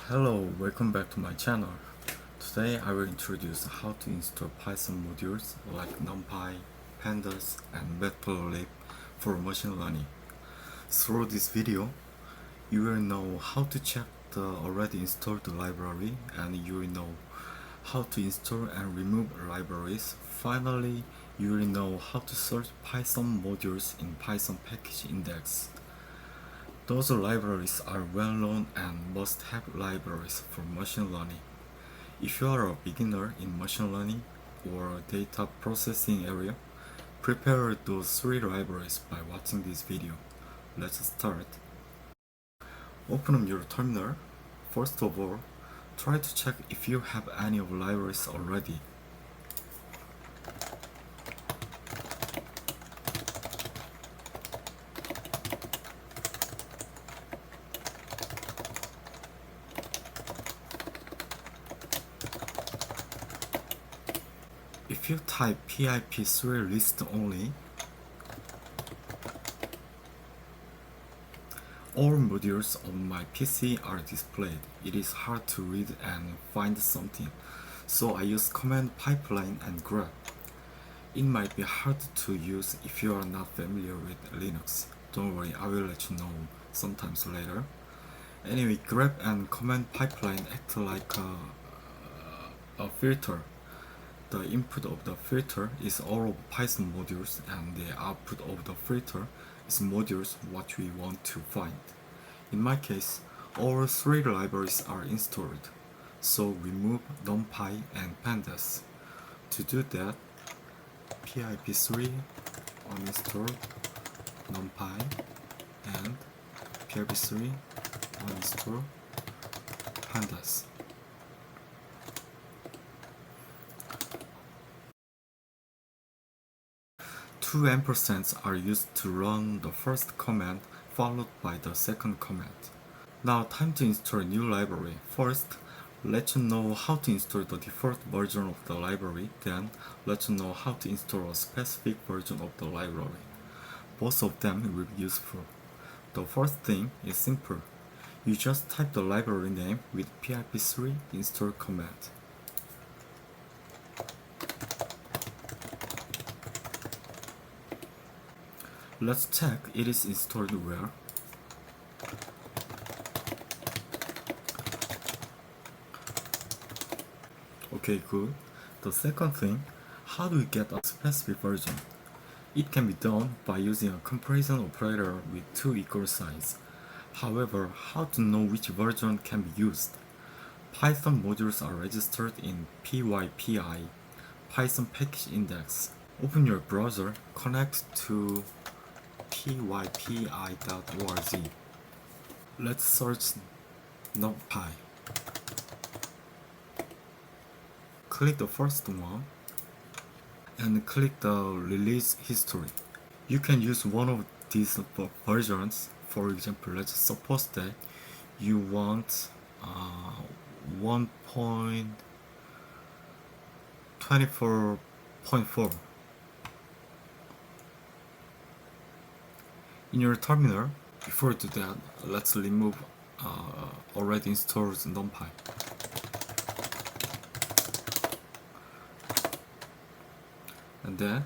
Hello, welcome back to my channel. Today I will introduce how to install Python modules like Numpy, Pandas, and Matplotlib for machine learning. Through this video, you will know how to check the already installed library, and you will know how to install and remove libraries. Finally, you will know how to search Python modules in Python package index. Those libraries are well known and must-have libraries for machine learning. If you are a beginner in machine learning or data processing area, prepare those three libraries by watching this video. Let's start. Open up your terminal. First of all, try to check if you have any of the libraries already. If you type PIP3 list only, all modules on my PC are displayed. It is hard to read and find something, so I use command pipeline and grep. It might be hard to use if you are not familiar with Linux. Don't worry, I will let you know sometimes later. Anyway, grep and command pipeline act like a filter. The input of the filter is all of Python modules, and the output of the filter is modules what we want to find. In my case, all three libraries are installed, so remove Numpy and Pandas. To do that, pip3 uninstall Numpy and pip3 uninstall Pandas. Two ampersands are used to run the first command followed by the second command. Now time to install a new library. First, let you know how to install the default version of the library, then let you know how to install a specific version of the library. Both of them will be useful. The first thing is simple. You just type the library name with pip3 install command. Let's check it is installed where. Okay, good. The second thing, how do we get a specific version? It can be done by using a comparison operator with two equal signs. However, how to know which version can be used? Python modules are registered in PyPI, Python package index. Open your browser, connect to pypi.org. Let's search Numpy. Click the first one and click the release history. You can use one of these versions. For example, let's suppose that you want 1.24.4. In your terminal, before you do that, let's remove already installed Numpy. And then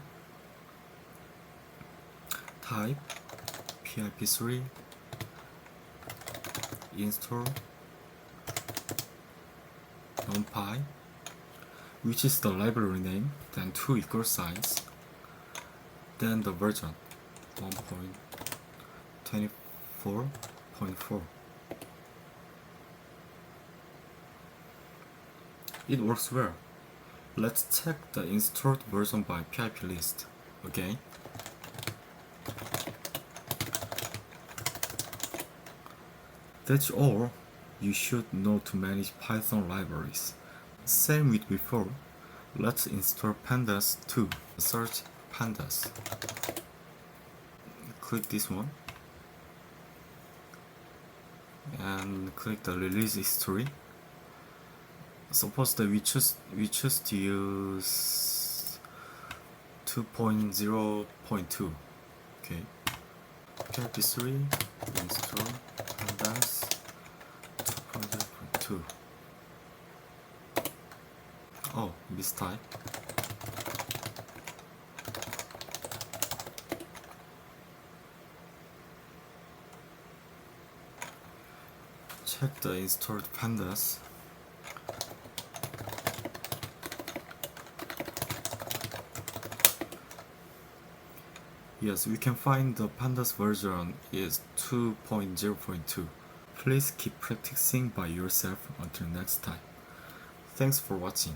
type pip3 install Numpy, which is the library name, then two equal signs, then the version 1.24.4. It works well. Let's check the installed version by PIP list again. That's all you should know to manage Python libraries. Same with before. Let's install Pandas too. Search Pandas. Click this one and click the release history. Suppose that we choose to use 2.0.2. Okay. pip3 install Pandas 2.0.2. 2. Oh, mistype. Check the installed pandas. Yes, we can find the pandas version is 2.0.2. Please keep practicing by yourself until next time. Thanks for watching.